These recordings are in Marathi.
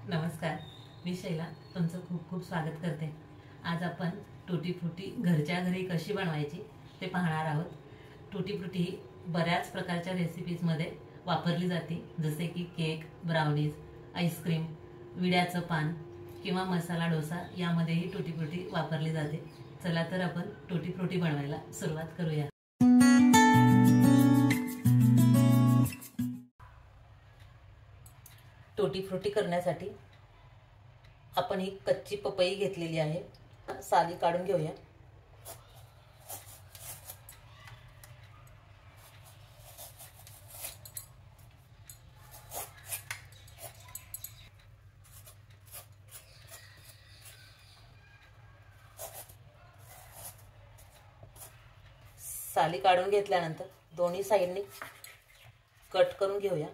नमस्कार, मी शैला तुमचं खूप खूप स्वागत करते। आज आपण टूटी फ्रूटी घरच्या घरी कशी बनवायची ते पाहणार आहोत। टूटी फ्रूटी बऱ्याच प्रकारच्या रेसिपीजमध्ये वापरली जाते, जसे की केक, ब्राउनीज, आईस्क्रीम, विड्याचं पान किंवा मसाला डोसा यामध्येही टूटी फ्रूटी वापरली जाते। चला तर आपण टूटी फ्रूटी बनवायला सुरुवात करूया। टूटी फ्रूटी करण्यासाठी आपण ही कच्ची पपई घेतलेली आहे, साली काढून घेऊया। साली काढून घेतल्यानंतर दोन्ही साइडनी कट करून घेऊया।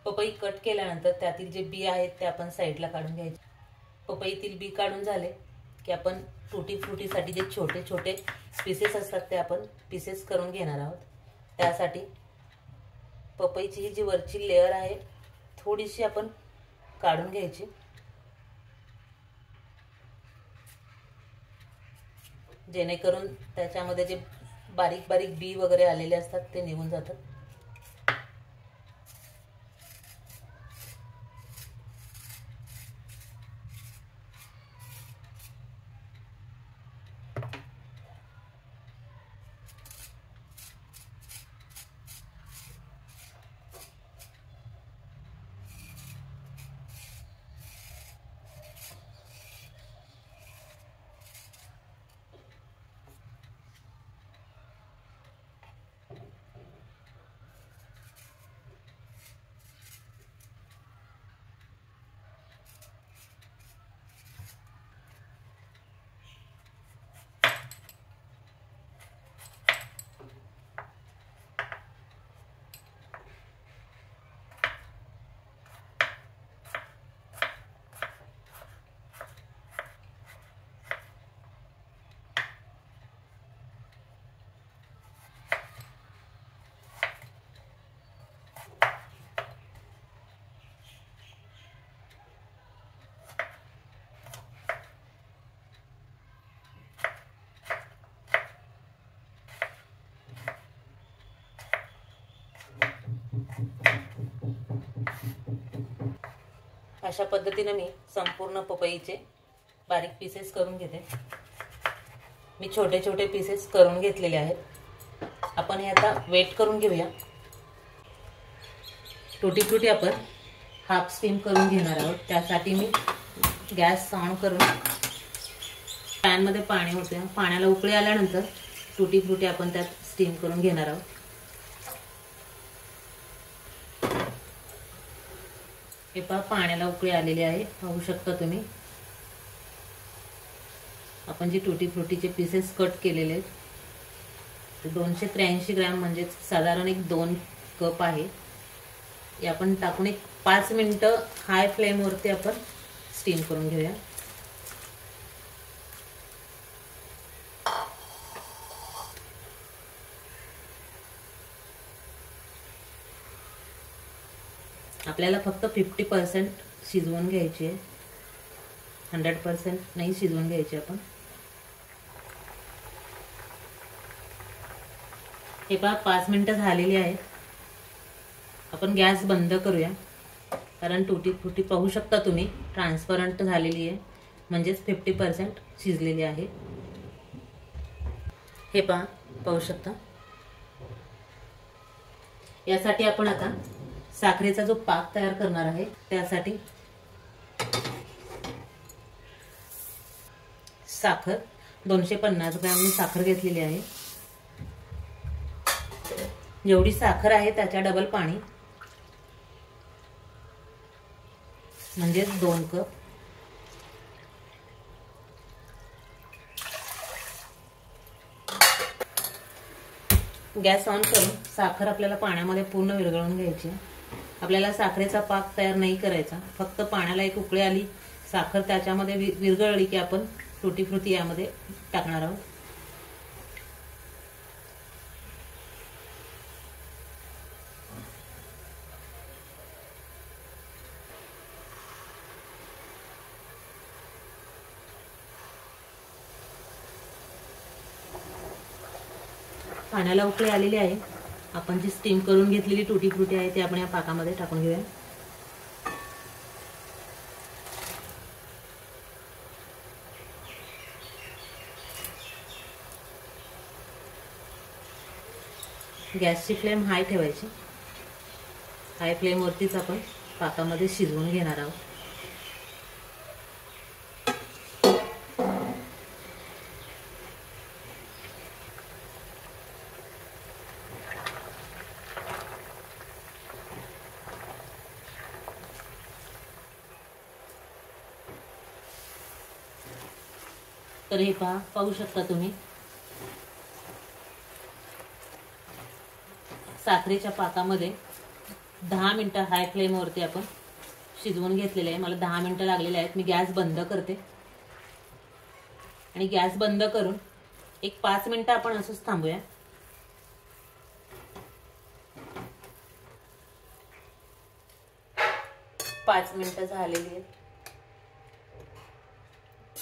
पपई कट केल्यानंतर त्यातील जे बी आहेत ते आपण साइडला काढून घ्यायचे। पपईतील बी काढून झाले की आपण टूटी फ्रूटीसाठी जे छोटे छोटे पीसेस असतात ते आपण पीसेस करून घेणार आहोत। त्यासाठी पपईची ही जी वरची लेयर आहे थोडीशी आपण काढून घ्यायची, जेणेकरून त्याच्यामध्ये जे बारीक बारीक बी वगैरे आलेले असतात ते निघून जातात। अशा पद्धतीने मी संपूर्ण पपईचे बारीक पीसेस करून घेते। मी छोटे छोटे पीसेस करून घेतलेले आहेत। आपण हे आता वेट करून घेऊया। टूटी फ्रूटी आपण हाफ स्टीम करून घेणार आहोत। त्यासाठी मी गॅस ऑन करून पॅन मध्ये पाणी होते, पाण्याला उकळी आल्यानंतर टूटी फ्रूटी आपण त्यात स्टीम करून घेणार आहोत। हे पहा, पाण्याला उकळी आलेली आहे, पाहू शकता तुम्ही। आपण जी टूटी फ्रूटीचे पीसेस कट केलेले आहेत ते 283 ग्रॅम म्हणजे साधारण एक 2 कप आहे। हे आपण टाकून एक 5 मिनिटं हाय फ्लेम वरती आपण स्टीम करून घेऊया। आपल्याला फक्त 50% शिजवून घ्यायची आहे, 100% नाही शिजवून घ्यायची आपण। हे पहा, 5 मिनिटं झालेली आहेत। आपण गॅस बंद करूया, कारण टूटी फ्रूटी पाहू शकता तुम्ही ट्रान्सपरंट झालेली आहे, म्हणजेच 50% शिजलेली आहे। हे पहा, पाहू शकता। यासाठी आपण आता साखरेचा जो पाक तयार करणार आहे त्यासाठी साखर 250 ग्रॅम मी साखर घेतलेली आहे। जेवढी साखर आहे त्याच्या डबल पाणी, म्हणजे 2 कप। गॅस ऑन करून साखर आपल्याला पाण्यामध्ये पूर्ण विरघळून घ्यायची। आपल्याला साखरेचा पाक तयार नाही करायचा, फक्त पाण्याला एक उकळी आली, साखर त्याच्यामध्ये विरघळली की आपण टुटी फ्रुटी यामध्ये टाकणार आहोत. पाण्याला उकळी आलेली आहे. आपण जी स्टीम करून घेतलेली टुटी फ्रुटी आहे ती आपण या पाकामध्ये टाकून घेऊया. गॅसची फ्लेम हाय ठेवायची. हाय फ्लेमवरतीच आपण पाकामध्ये शिजवून घेणार आहोत. तर हे पाहू शकता तुम्ही, साखरेच्या पाकामध्ये 10 मिनिटं हाय फ्लेमवरती आपण शिजवून घेतलेले आहे. मला 10 मिनिटं लागलेले आहेत. मी गॅस बंद करते आणि गॅस बंद करून एक 5 मिनिटं आपण असंच थांबूया. पाच मिनिटं झालेली आहेत.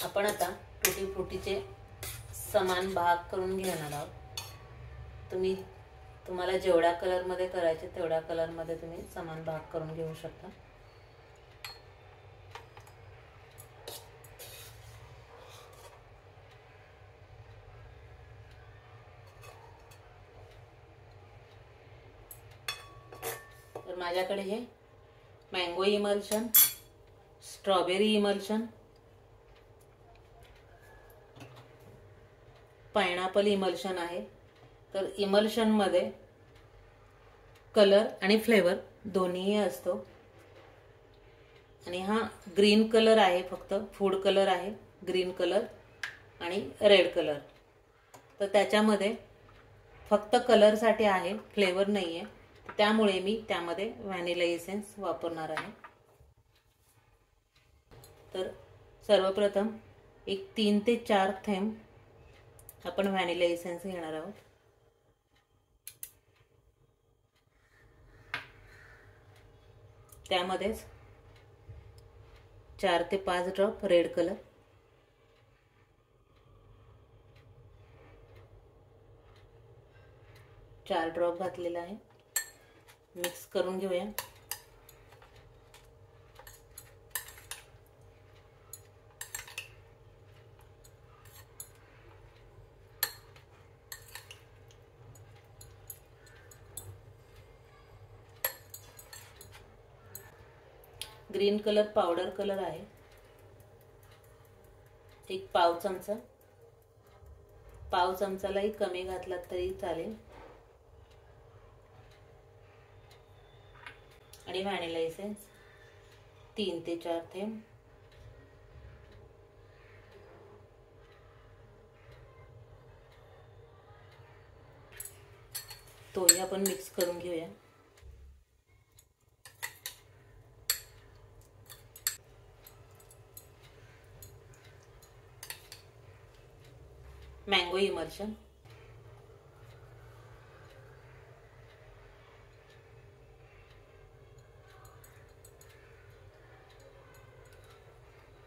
आपण आता टुटी फ्रुटीचे समान भाग करून घेणार आहोत. तुम्हाला जेवढ्या कलर मध्ये करायचे तेवढ्या कलर मध्ये तुम्ही समान भाग करून घेऊ शकता. तर माझ्याकडे हे mango emulsion, strawberry emulsion, pineapple emulsion आहे. तर इमल्शन मध्ये कलर आणि फ्लेवर दोन्हीही असतो. आणि हा ग्रीन कलर आहे, फक्त फूड कलर आहे, ग्रीन कलर आणि रेड कलर. तर त्याच्यामध्ये फक्त कलरसाठी आहे, फ्लेवर नाहीये. त्यामुळे मी त्यामध्ये व्हॅनिला इसेन्स वापरणार आहे. तर सर्वप्रथम एक 3 ते 4 थेंब आपण व्हॅनिला इसेन्स घेणार आहोत. त्यामध्येच 4 ते 5 ड्रॉप रेड कलर, 4 ड्रॉप घातलेला आहे. मिक्स करून घेऊया. ग्रीन कलर पावडर कलर आहे, एक पाव चमचालाही कमी घातला तरी चालेल. आणि व्हॅनिला इसेन्स 3 ते 4 थेंब. तोही आपण मिक्स करून घेऊया. मँगो इमल्शन,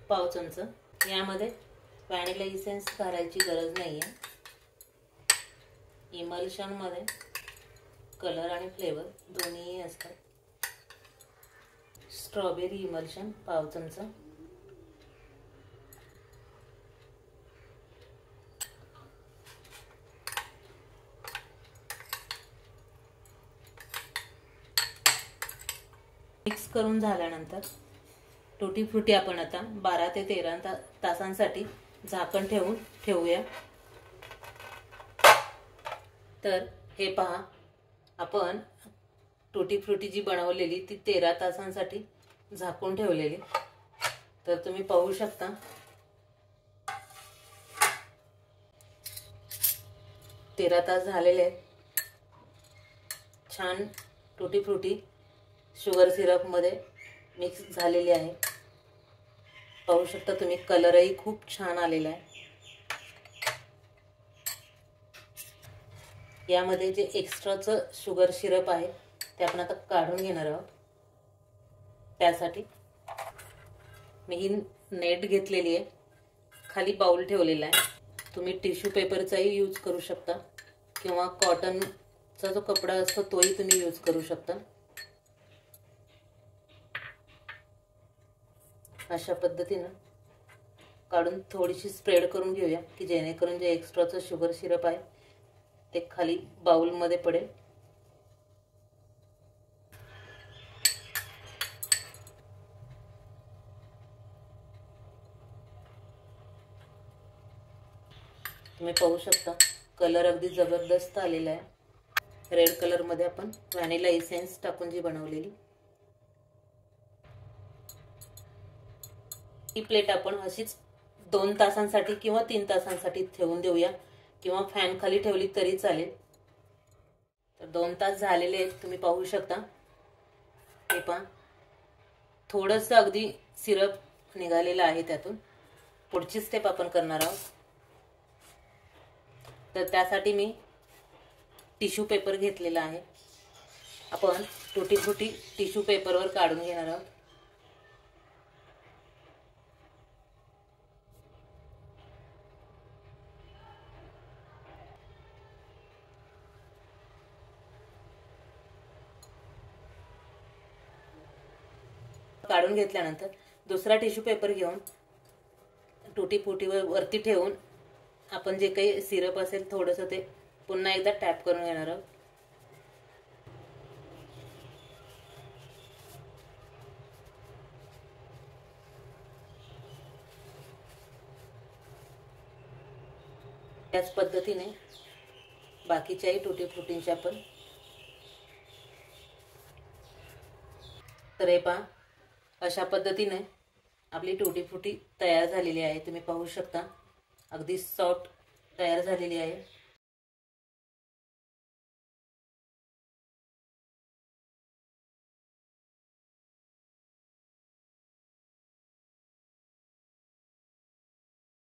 पाव चमचा. यामध्ये व्हॅनिला इसेन्स घालायची गरज नाहीये. इमल्शन मध्ये कलर आणि फ्लेवर दोन्हीही असतात. स्ट्रॉबेरी इमल्शन पाव चमचा, मिक्स करून झाल्यानंतर टुटी फ्रुटी आपण आता 12 ते 13 तासांसाठी झाकण ठेवून ठेवूया. तर हे पहा, आपण टुटी फ्रुटी जी बनवलेली ती 13 तासांसाठी झाकून ठेवलेली. तर तुम्ही पाहू शकता 13 तास झालेले आहेत. छान टुटी फ्रुटी शुगर सिरप मध्ये मिक्स झालेली आहे. पाहू शकता तुम्ही, कलरही खूप छान आलेला आहे। यामध्ये जे एक्स्ट्राचं शुगर सिरप आहे ते आपण आता काढून घेणार आहोत। त्यासाठी मी ही नेट घेतलेली आहे, खाली बाउल ठेवलेला आहे। तुम्ही टिश्यू पेपरचाही यूज करू शकता किंवा कॉटनचा जो कपडा असतो तोही तुम्ही यूज करू शकता। अशा पद्धतीने काढून थोडीशी स्प्रेड करून घेऊया की जेणेकरून जे एक्स्ट्राचं शुगर सिरप आहे ते खाली बाउल मध्ये पडेल। तुम्ही पाहू शकता कलर अगदी जबरदस्त आलेला आहे। रेड कलर मध्ये आपण व्हॅनिला एसेन्स टाकून जी बनवलेली ही प्लेट आपण अशीच 2 तासांसाठी किंवा 3 तासांसाठी ठेवून देऊया किंवा फॅन खाली ठेवली तरी चालेल। तर 2 तास झालेले आहेत, तुम्ही पाहू शकता। हे पहा थोडंसं अगदी सिरप निघालेलं आहे त्यातून। पुढची स्टेप आपण करणार आहोत। तर त्यासाठी मी टिश्यू पेपर घेतलेला आहे। आपण टुटी फ्रुटी टिश्यू पेपरवर काढून घेणार आहोत। काढून घेतल्यानंतर दुसरा टिश्यू पेपर घेऊन टुटी फ्रुटीवर वरती ठेवून आपण जे काही सिरप असेल थोडंसं ते पुन्हा एकदा टॅप करून घेणार आहोत। त्याच पद्धतीने बाकीच्याही टुटी फ्रुटींच्या पण। तर हे पहा अशा पद्धतीने आपली टुटी फ्रुटी तयार झालेली आहे। तुम्ही पाहू शकता अगदी सॉफ्ट तयार झालेली आहे।